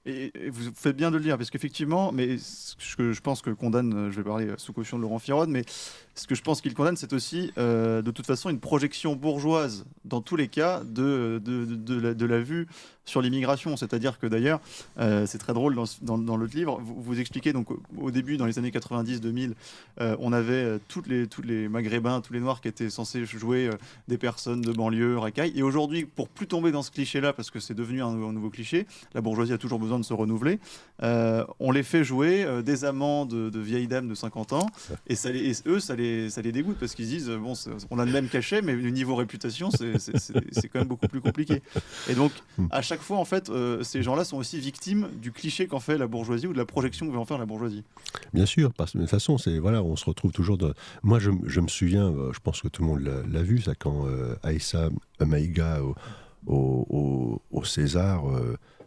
Et vous faites bien de le dire, parce qu'effectivement, mais ce que je pense que condamne, je vais parler sous caution de Laurent Firode, mais ce que je pense qu'il condamne, c'est aussi, de toute façon, une projection bourgeoise, dans tous les cas, de la vue sur l'immigration. C'est-à-dire que d'ailleurs, c'est très drôle dans le livre, vous expliquez, donc au début, dans les années 90-2000, on avait tous les Maghrébins, tous les Noirs qui étaient censés jouer des personnes de banlieue, racailles. Et aujourd'hui, pour plus tomber dans ce cliché-là, parce que c'est devenu un nouveau cliché, la bourgeoisie a toujours besoin de se renouveler, on les fait jouer des amants de vieilles dames de 50 ans, et eux, ça les dégoûte, parce qu'ils disent, bon, on a le même cachet, mais le niveau réputation, c'est quand même beaucoup plus compliqué. Et donc, à chaque fois, en fait, ces gens-là sont aussi victimes du cliché qu'en fait la bourgeoisie, ou de la projection que veut en faire la bourgeoisie. Bien sûr, parce que de toute façon, voilà, on se retrouve toujours... Moi, je me souviens, je pense que tout le monde l'a vu, ça, quand Aïssa Maïga au César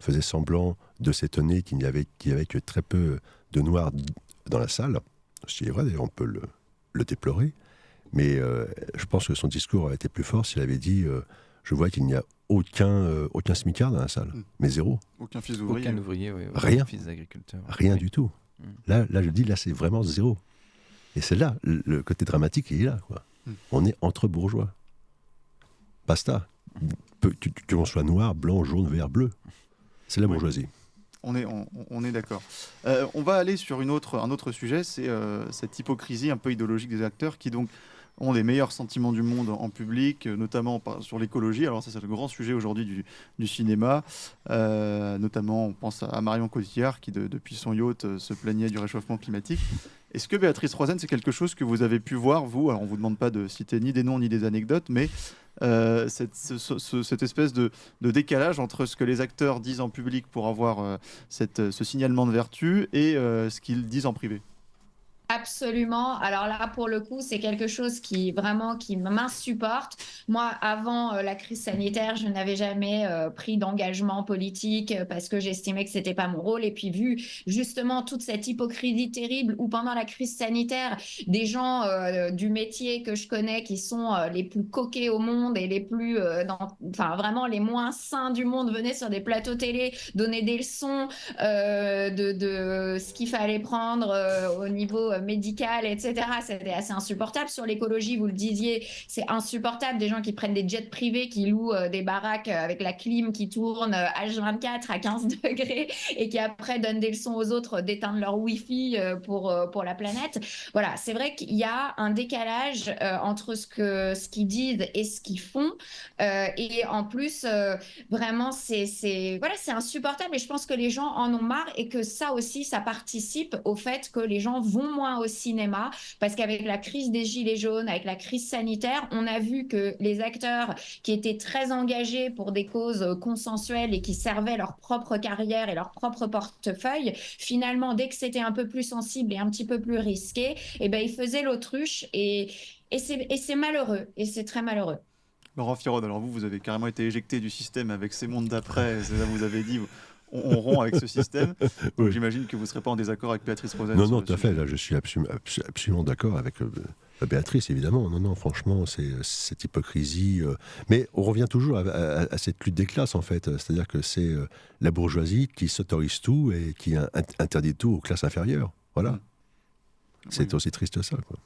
faisait semblant de s'étonner qu'il n'y avait que très peu de Noirs dans la salle. Ce qui est vrai, d'ailleurs, on peut le déplorer. Mais je pense que son discours aurait été plus fort s'il avait dit je vois qu'il n'y a aucun smicard dans la salle, mais zéro. Aucun fils d'ouvrier. Aucun ouvrier, Rien. Fils d'agriculteur. Rien du tout. Là, je dis, là, c'est vraiment zéro. Et c'est là, le côté dramatique, il est là, quoi. On est entre bourgeois. Basta. Que l'on soit noir, blanc, jaune, vert, bleu. C'est la bourgeoisie. On est d'accord. On va aller sur un autre sujet, c'est cette hypocrisie un peu idéologique des acteurs qui donc ont les meilleurs sentiments du monde en public, notamment sur l'écologie. Alors ça, c'est le grand sujet aujourd'hui du cinéma. Notamment, on pense à Marion Cotillard qui, depuis son yacht, se plaignait du réchauffement climatique. Est-ce que Béatrice Rosen, c'est quelque chose que vous avez pu voir, vous? Alors, on ne vous demande pas de citer ni des noms ni des anecdotes, mais cette espèce de décalage entre ce que les acteurs disent en public pour avoir ce signalement de vertu et ce qu'ils disent en privé. Absolument. Alors là, pour le coup, c'est quelque chose qui m'insupporte. Moi, avant la crise sanitaire, je n'avais jamais pris d'engagement politique parce que j'estimais que c'était pas mon rôle. Et puis, vu justement toute cette hypocrisie terrible où pendant la crise sanitaire, des gens du métier que je connais qui sont les plus coquets au monde et les plus, vraiment les moins sains du monde venaient sur des plateaux télé donner des leçons de ce qu'il fallait prendre au niveau médical, etc. C'était assez insupportable. Sur l'écologie, vous le disiez, c'est insupportable. Des gens qui prennent des jets privés, qui louent des baraques avec la clim qui tourne H24 à 15 degrés et qui après donnent des leçons aux autres d'éteindre leur Wi-Fi pour la planète. Voilà, c'est vrai qu'il y a un décalage entre ce qu'ils disent et ce qu'ils font. Et en plus, vraiment, c'est insupportable. Et je pense que les gens en ont marre et que ça aussi, ça participe au fait que les gens vont moins au cinéma parce qu'avec la crise des gilets jaunes, avec la crise sanitaire, on a vu que les acteurs qui étaient très engagés pour des causes consensuelles et qui servaient leur propre carrière et leur propre portefeuille, finalement, dès que c'était un peu plus sensible et un petit peu plus risqué, eh ben, ils faisaient l'autruche et c'est malheureux et c'est très malheureux. Laurent Firod, alors vous avez carrément été éjecté du système avec ces mondes d'après, c'est ça, vous avez dit... On rompt avec ce système. Donc, j'imagine que vous ne serez pas en désaccord avec Béatrice Rosen. Non, tout à fait. Là, je suis absolument d'accord avec Béatrice, évidemment. Non, franchement, c'est cette hypocrisie. Mais on revient toujours à cette lutte des classes, en fait. C'est-à-dire que c'est la bourgeoisie qui s'autorise tout et qui interdit tout aux classes inférieures. Voilà. C'est aussi triste ça, quoi.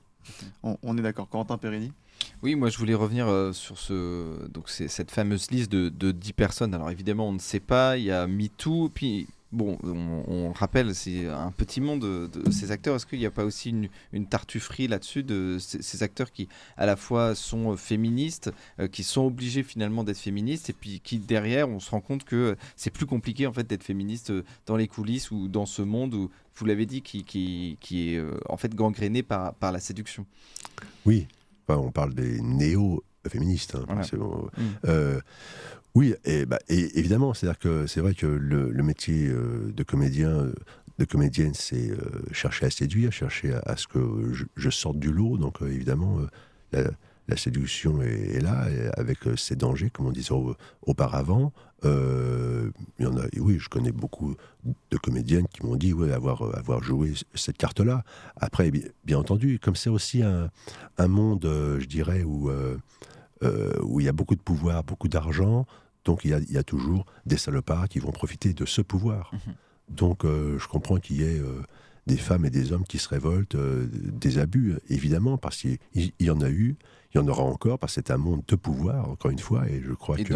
On est d'accord. Corentin Périni ? Oui, moi je voulais revenir sur cette fameuse liste de 10 personnes. Alors évidemment, on ne sait pas, il y a MeToo, puis bon, on rappelle, c'est un petit monde de ces acteurs. Est-ce qu'il n'y a pas aussi une tartufferie là-dessus de ces acteurs qui à la fois sont féministes, qui sont obligés finalement d'être féministes, et puis qui derrière, on se rend compte que c'est plus compliqué en fait d'être féministe dans les coulisses ou dans ce monde où, vous l'avez dit, qui est en fait gangréné par la séduction. Oui. Enfin, on parle des néo-féministes. Hein, voilà. Oui, et évidemment, c'est-à-dire que c'est vrai que le métier de comédienne, c'est chercher à séduire, chercher à ce que je sorte du lot. Donc évidemment, la séduction est là, et avec ses dangers, comme on disait auparavant. Il y en a, oui, je connais beaucoup de comédiennes qui m'ont dit avoir joué cette carte-là. Après, bien entendu, comme c'est aussi un monde, je dirais, où il y a beaucoup de pouvoir, beaucoup d'argent, donc il y a toujours des salopards qui vont profiter de ce pouvoir. Donc je comprends qu'il y ait des femmes et des hommes qui se révoltent des abus, évidemment, parce qu'il y en a eu, il y en aura encore, parce que c'est un monde de pouvoir, encore une fois, et je crois que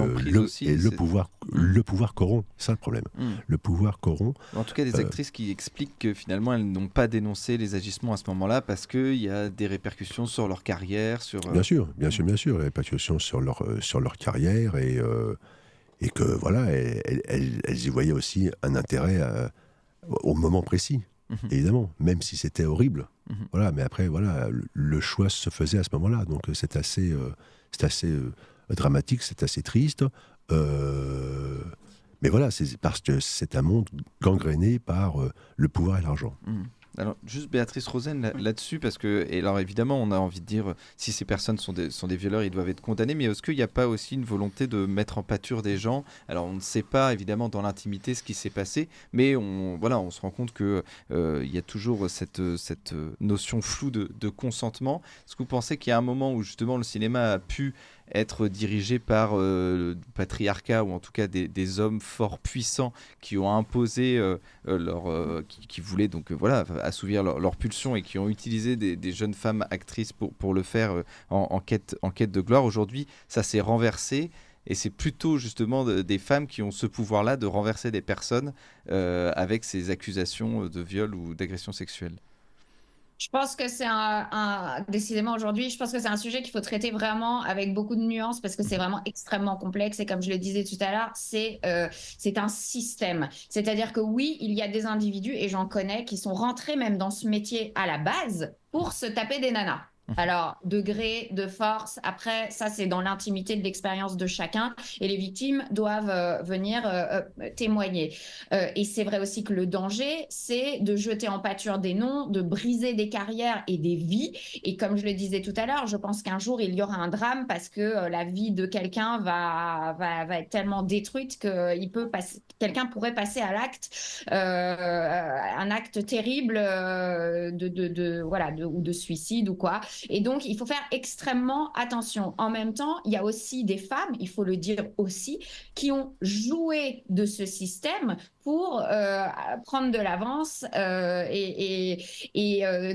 le pouvoir corrompt, c'est ça le problème. Le pouvoir corrompt. En tout cas, des actrices qui expliquent que finalement, elles n'ont pas dénoncé les agissements à ce moment-là parce qu'il y a des répercussions sur leur carrière. Bien sûr, des répercussions sur leur carrière, et que voilà, elles y voyaient aussi un intérêt au moment précis. Évidemment, même si c'était horrible. Voilà, mais après, voilà, le choix se faisait à ce moment-là. Donc c'est assez dramatique, c'est assez triste. Mais voilà, c'est parce que c'est un monde gangréné par le pouvoir et l'argent. Alors, juste Béatrice Rosen là-dessus, parce que, et alors évidemment, on a envie de dire, si ces personnes sont des violeurs, ils doivent être condamnés, mais est-ce qu'il n'y a pas aussi une volonté de mettre en pâture des gens? Alors, on ne sait pas évidemment dans l'intimité ce qui s'est passé, mais voilà, on se rend compte que il y a toujours cette notion floue de consentement. Est-ce que vous pensez qu'il y a un moment où justement le cinéma a pu être dirigé par le patriarcat, ou en tout cas des hommes forts, puissants, qui ont imposé qui voulaient donc voilà, assouvir leur pulsion, et qui ont utilisé des jeunes femmes actrices pour le faire en quête de gloire. Aujourd'hui, ça s'est renversé, et c'est plutôt justement des femmes qui ont ce pouvoir-là de renverser des personnes avec ces accusations de viol ou d'agression sexuelle. Je pense que c'est décidément aujourd'hui, je pense que c'est un sujet qu'il faut traiter vraiment avec beaucoup de nuances, parce que c'est vraiment extrêmement complexe. Et comme je le disais tout à l'heure, c'est un système. C'est-à-dire que oui, il y a des individus, et j'en connais, qui sont rentrés même dans ce métier à la base pour se taper des nanas. Alors, degré de force, après, ça, c'est dans l'intimité de l'expérience de chacun, et les victimes doivent venir témoigner. Et c'est vrai aussi que le danger, c'est de jeter en pâture des noms, de briser des carrières et des vies. Et comme je le disais tout à l'heure, je pense qu'un jour, il y aura un drame, parce que la vie de quelqu'un va être tellement détruite que quelqu'un pourrait passer à l'acte, un acte terrible ou de suicide ou quoi. Et donc, il faut faire extrêmement attention. En même temps, il y a aussi des femmes, il faut le dire aussi, qui ont joué de ce système pour prendre de l'avance.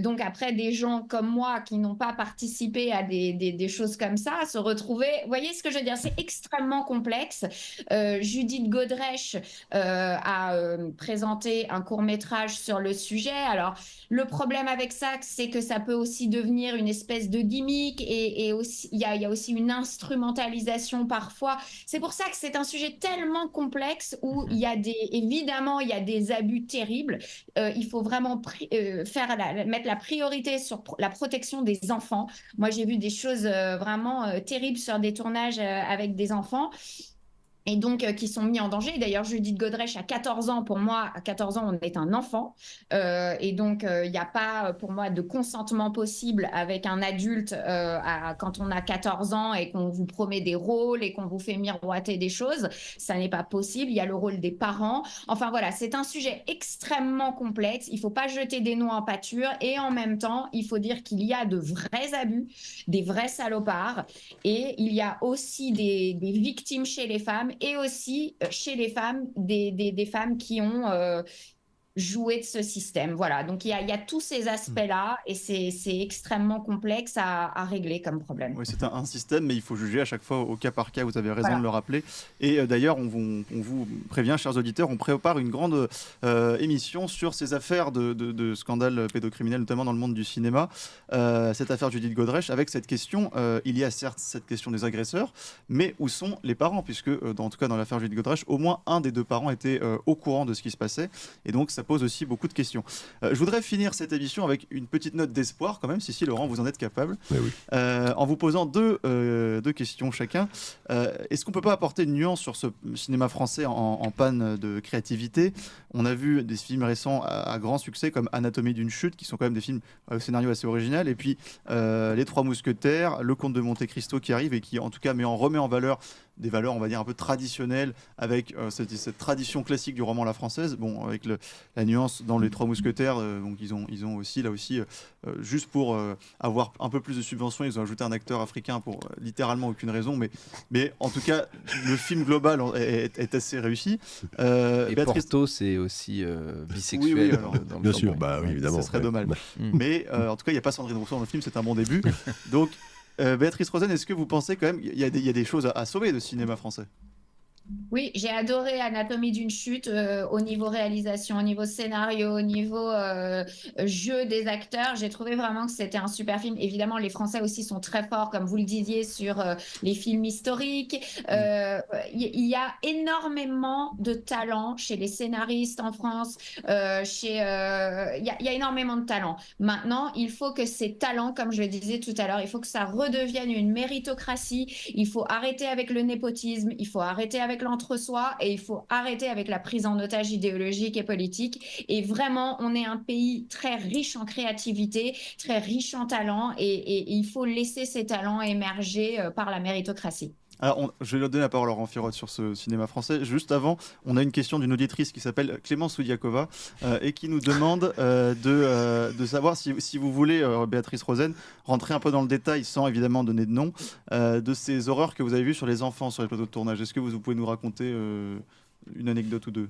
Donc, après, des gens comme moi qui n'ont pas participé à des choses comme ça, se retrouver... Vous voyez ce que je veux dire? C'est extrêmement complexe. Judith Godrèche a présenté un court-métrage sur le sujet. Alors, le problème avec ça, c'est que ça peut aussi devenir une espèce de gimmick, et aussi, il y a aussi une instrumentalisation parfois. C'est pour ça que c'est un sujet tellement complexe, où il y a évidemment, il y a des abus terribles. Il faut vraiment mettre la priorité sur la protection des enfants. Moi, j'ai vu des choses vraiment terribles sur des tournages avec des enfants, et donc qui sont mis en danger. D'ailleurs, Judith Godrèche a 14 ans. Pour moi, à 14 ans, on est un enfant. Et donc, il n'y a pas, pour moi, de consentement possible avec un adulte quand on a 14 ans et qu'on vous promet des rôles et qu'on vous fait miroiter des choses. Ça n'est pas possible. Il y a le rôle des parents. Enfin, voilà, c'est un sujet extrêmement complexe. Il ne faut pas jeter des noms en pâture. Et en même temps, il faut dire qu'il y a de vrais abus, des vrais salopards. Et il y a aussi des victimes chez les femmes, et aussi chez les femmes, des femmes qui ont joué de ce système. Voilà, donc il y a tous ces aspects-là, et c'est extrêmement complexe à régler comme problème. Oui, c'est un système, mais il faut juger à chaque fois au cas par cas, vous avez raison Voilà. de le rappeler. Et d'ailleurs, on vous prévient, chers auditeurs, on prépare une grande émission sur ces affaires de scandales pédocriminels, notamment dans le monde du cinéma. Cette affaire Judith Godrèche, avec cette question, il y a certes cette question des agresseurs, mais où sont les parents? Puisque, en tout cas dans l'affaire Judith Godrèche, au moins un des deux parents était au courant de ce qui se passait, et donc ça pose aussi beaucoup de questions. Je voudrais finir cette émission avec une petite note d'espoir quand même, si Laurent, vous en êtes capable, Mais oui. en vous posant deux questions chacun. Est-ce qu'on peut pas apporter une nuance sur ce cinéma français en panne de créativité? On a vu des films récents à grand succès comme Anatomie d'une chute, qui sont quand même des films au scénario assez original, et puis Les Trois Mousquetaires, Le Comte de Monte Cristo qui arrive, et qui en tout cas remet en valeur des valeurs, on va dire, un peu traditionnelles, avec cette tradition classique du roman à la française. Bon, avec la nuance dans Les Trois Mousquetaires, donc ils ont aussi, là aussi, juste pour avoir un peu plus de subventions, ils ont ajouté un acteur africain pour littéralement aucune raison, mais en tout cas, le film global est assez réussi. Et Béatrice... Porto, c'est aussi bisexuel. Oui, alors, dans le Bien film. sûr, bah oui, évidemment. Ce serait dommage. Mm. Mais en tout cas, il n'y a pas Sandrine Rousseau dans le film, c'est un bon début. Donc, Béatrice Rosen, est-ce que vous pensez quand même qu'il y a des choses à sauver de cinéma français? Oui, j'ai adoré Anatomie d'une chute au niveau réalisation, au niveau scénario, au niveau jeu des acteurs. J'ai trouvé vraiment que c'était un super film. Évidemment, les Français aussi sont très forts, comme vous le disiez, sur les films historiques. Il y a énormément de talent chez les scénaristes en France. Il y a énormément de talent. Maintenant, il faut que ces talents, comme je le disais tout à l'heure, il faut que ça redevienne une méritocratie. Il faut arrêter avec le népotisme. Il faut arrêter avec avec l'entre-soi et il faut arrêter avec la prise en otage idéologique et politique. Et vraiment, on est un pays très riche en créativité, très riche en talents et il faut laisser ces talents émerger par la méritocratie. Alors, je vais donner la parole à Laurent Firotte sur ce cinéma français. Juste avant, on a une question d'une auditrice qui s'appelle Clémence Oudiakova et qui nous demande de savoir si vous voulez, Béatrice Rosen, rentrer un peu dans le détail, sans évidemment donner de nom, de ces horreurs que vous avez vues sur les enfants sur les plateaux de tournage. Est-ce que vous pouvez nous raconter une anecdote ou deux?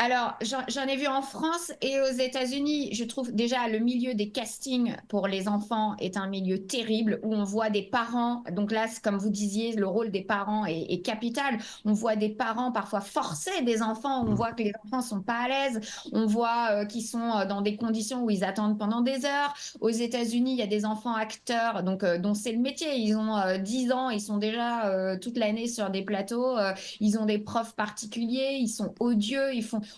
Alors, j'en ai vu en France et aux États-Unis. Je trouve déjà le milieu des castings pour les enfants est un milieu terrible où on voit des parents. Donc là, comme vous disiez, le rôle des parents est capital. On voit des parents parfois forcer des enfants. On voit que les enfants sont pas à l'aise. On voit qu'ils sont dans des conditions où ils attendent pendant des heures. Aux États-Unis, il y a des enfants acteurs donc dont c'est le métier. Ils ont 10 ans, ils sont déjà toute l'année sur des plateaux. Ils ont des profs particuliers. Ils sont odieux.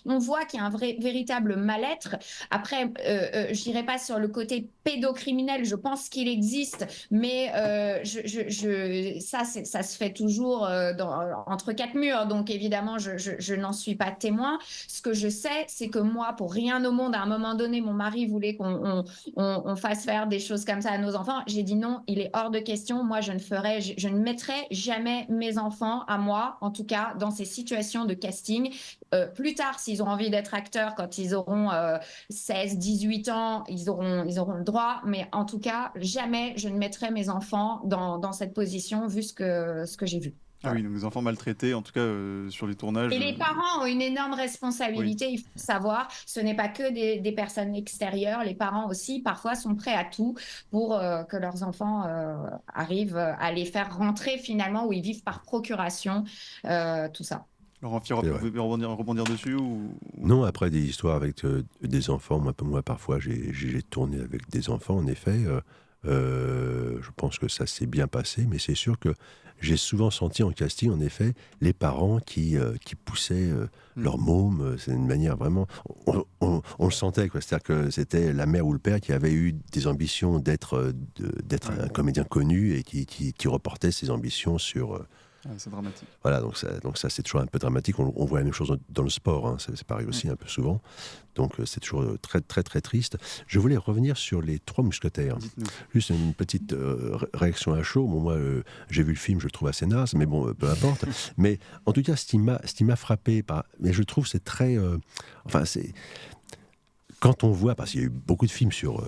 On voit qu'il y a un véritable mal-être. Après, je n'irai pas sur le côté pédocriminel, je pense qu'il existe, mais ça se fait toujours entre quatre murs, donc évidemment, je n'en suis pas témoin. Ce que je sais, c'est que moi, pour rien au monde, à un moment donné, mon mari voulait qu'on fasse faire des choses comme ça à nos enfants. J'ai dit non, il est hors de question. Moi, je ne mettrai jamais mes enfants, à moi, en tout cas, dans ces situations de casting. Plus tard, s'ils ont envie d'être acteurs, quand ils auront 16, 18 ans, ils auront le droit. Mais en tout cas, jamais je ne mettrai mes enfants dans cette position, vu ce que j'ai vu. Ah oui, donc les enfants maltraités, en tout cas sur les tournages. Et les parents ont une énorme responsabilité, Oui. il faut le savoir. Ce n'est pas que des personnes extérieures. Les parents aussi, parfois, sont prêts à tout pour que leurs enfants arrivent à les faire rentrer finalement, où ils vivent par procuration, tout ça. Laurent Firotte, vous pouvez rebondir dessus Non, après des histoires avec des enfants, moi parfois j'ai tourné avec des enfants, en effet. Je pense que ça s'est bien passé, mais c'est sûr que j'ai souvent senti en casting, en effet, les parents qui poussaient leur môme. C'est une manière vraiment... On le sentait, quoi. C'est-à-dire que c'était la mère ou le père qui avait eu des ambitions d'être un comédien connu et qui reportait ses ambitions sur... c'est dramatique. Voilà, donc ça c'est toujours un peu dramatique. On voit la même chose dans le sport, hein. C'est pareil aussi un peu souvent. Donc c'est toujours très très très triste. Je voulais revenir sur les Trois Mousquetaires. Dites-nous. Juste une petite réaction à chaud. Bon, moi j'ai vu le film, je le trouve assez naze, mais bon, peu importe. Mais en tout cas, ce qui m'a frappé, mais je trouve c'est très... c'est... Quand on voit, parce qu'il y a eu beaucoup de films sur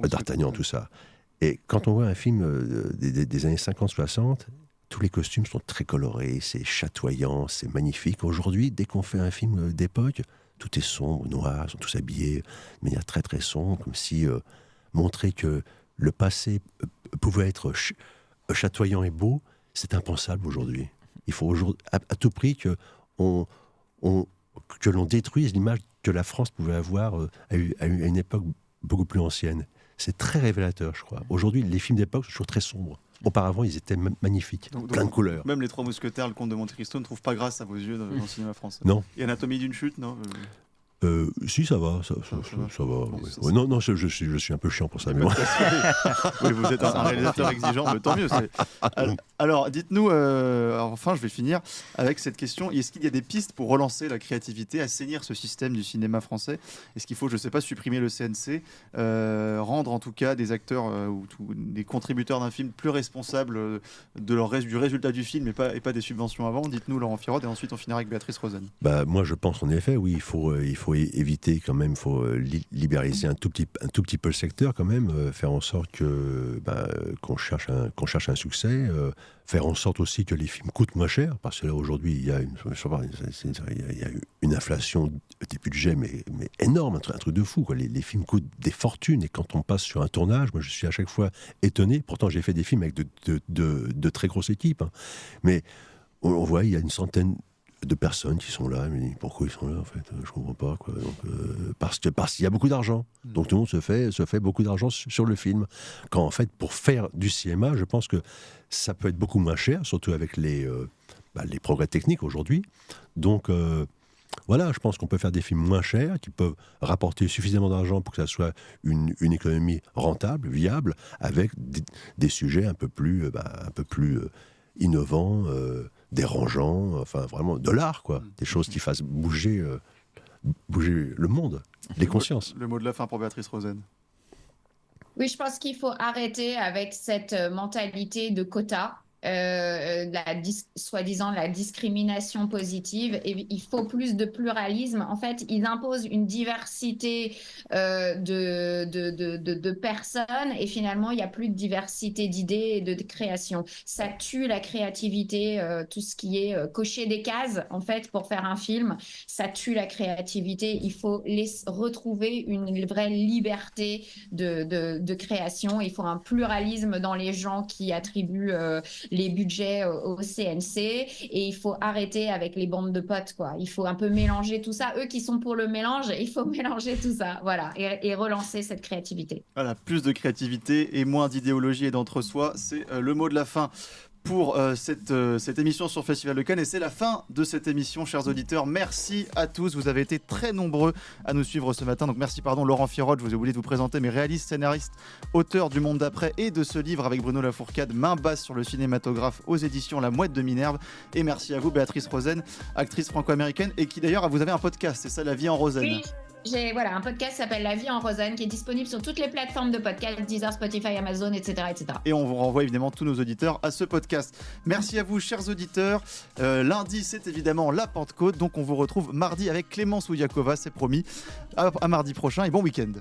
D'Artagnan, tout ça. Et quand on voit un film des années 50-60, tous les costumes sont très colorés, c'est chatoyant, c'est magnifique. Aujourd'hui, dès qu'on fait un film d'époque, tout est sombre, noir, ils sont tous habillés de manière très très sombre, comme si montrer que le passé pouvait être chatoyant et beau, c'est impensable aujourd'hui. Il faut aujourd'hui, à tout prix que l'on détruise l'image que la France pouvait avoir à une époque beaucoup plus ancienne. C'est très révélateur, je crois. Aujourd'hui, les films d'époque sont toujours très sombres. Auparavant, ils étaient magnifiques, plein de couleurs. Même les Trois Mousquetaires, le Comte de Monte Cristo ne trouve pas grâce à vos yeux dans le cinéma français. Non. Et Anatomie d'une chute, non Si, ça va. Ça va. Bon, Ouais. ça, Ouais, non, je suis un peu chiant pour ça. Mais bon. Oui, vous êtes un réalisateur exigeant, mais tant mieux. Alors, dites-nous, enfin, je vais finir avec cette question. Est-ce qu'il y a des pistes pour relancer la créativité, assainir ce système du cinéma français? Est-ce qu'il faut, je ne sais pas, supprimer le CNC, rendre en tout cas des acteurs ou des contributeurs d'un film plus responsables du résultat du film et pas des subventions avant? Dites-nous, Laurent Firotte, et ensuite on finira avec Béatrice Rosen. Moi, je pense en effet, oui, il faut éviter quand même, il faut libéraliser un tout petit peu le secteur quand même, faire en sorte qu'on cherche un succès, faire en sorte aussi que les films coûtent moins cher, parce que là aujourd'hui il y a une inflation des budgets mais énorme, un truc de fou, quoi. Les films coûtent des fortunes et quand on passe sur un tournage, moi je suis à chaque fois étonné. Pourtant j'ai fait des films avec de très grosses équipes, hein. Mais on voit il y a une centaine de personnes qui sont là, mais pourquoi ils sont là en fait, je comprends pas, quoi. Donc, parce qu'il y a beaucoup d'argent, donc tout le monde se fait beaucoup d'argent sur le film, quand en fait pour faire du cinéma, je pense que ça peut être beaucoup moins cher, surtout avec les progrès techniques aujourd'hui. Donc voilà, je pense qu'on peut faire des films moins chers, qui peuvent rapporter suffisamment d'argent pour que ça soit une économie rentable, viable, avec des sujets un peu plus innovants, dérangeants, enfin vraiment de l'art, quoi. Des choses qui fassent bouger le monde, les consciences. Le mot de la fin pour Béatrice Rosen. Oui, je pense qu'il faut arrêter avec cette mentalité de quota, soi-disant la discrimination positive. Et il faut plus de pluralisme. En fait, ils imposent une diversité de personnes et finalement, il n'y a plus de diversité d'idées et de création. Ça tue la créativité, tout ce qui est cocher des cases, en fait, pour faire un film. Ça tue la créativité. Il faut retrouver une vraie liberté de création. Il faut un pluralisme dans les gens qui attribuent les budgets au CNC et il faut arrêter avec les bandes de potes, quoi. Il faut un peu mélanger tout ça. Eux qui sont pour le mélange, il faut mélanger tout ça, voilà, et relancer cette créativité. Voilà, plus de créativité et moins d'idéologie et d'entre-soi, c'est le mot de la fin pour cette émission sur Festival de Cannes. Et c'est la fin de cette émission, chers auditeurs. Merci à tous. Vous avez été très nombreux à nous suivre ce matin. Donc merci, Laurent Firot, je vous ai oublié de vous présenter, mais réaliste, scénariste, auteur du Monde d'après et de ce livre avec Bruno Lafourcade, Main basse sur le cinématographe aux éditions La Mouette de Minerve. Et merci à vous, Béatrice Rosen, actrice franco-américaine et qui d'ailleurs, vous avez un podcast, c'est ça, La vie en Rosen. Oui. J'ai un podcast qui s'appelle La vie en Rosen qui est disponible sur toutes les plateformes de podcast, Deezer, Spotify, Amazon, etc., etc. Et on vous renvoie évidemment tous nos auditeurs à ce podcast. Merci à vous, chers auditeurs. Lundi, c'est évidemment la Pentecôte, donc on vous retrouve mardi avec Clémence Oudiakova, c'est promis. À mardi prochain et bon week-end.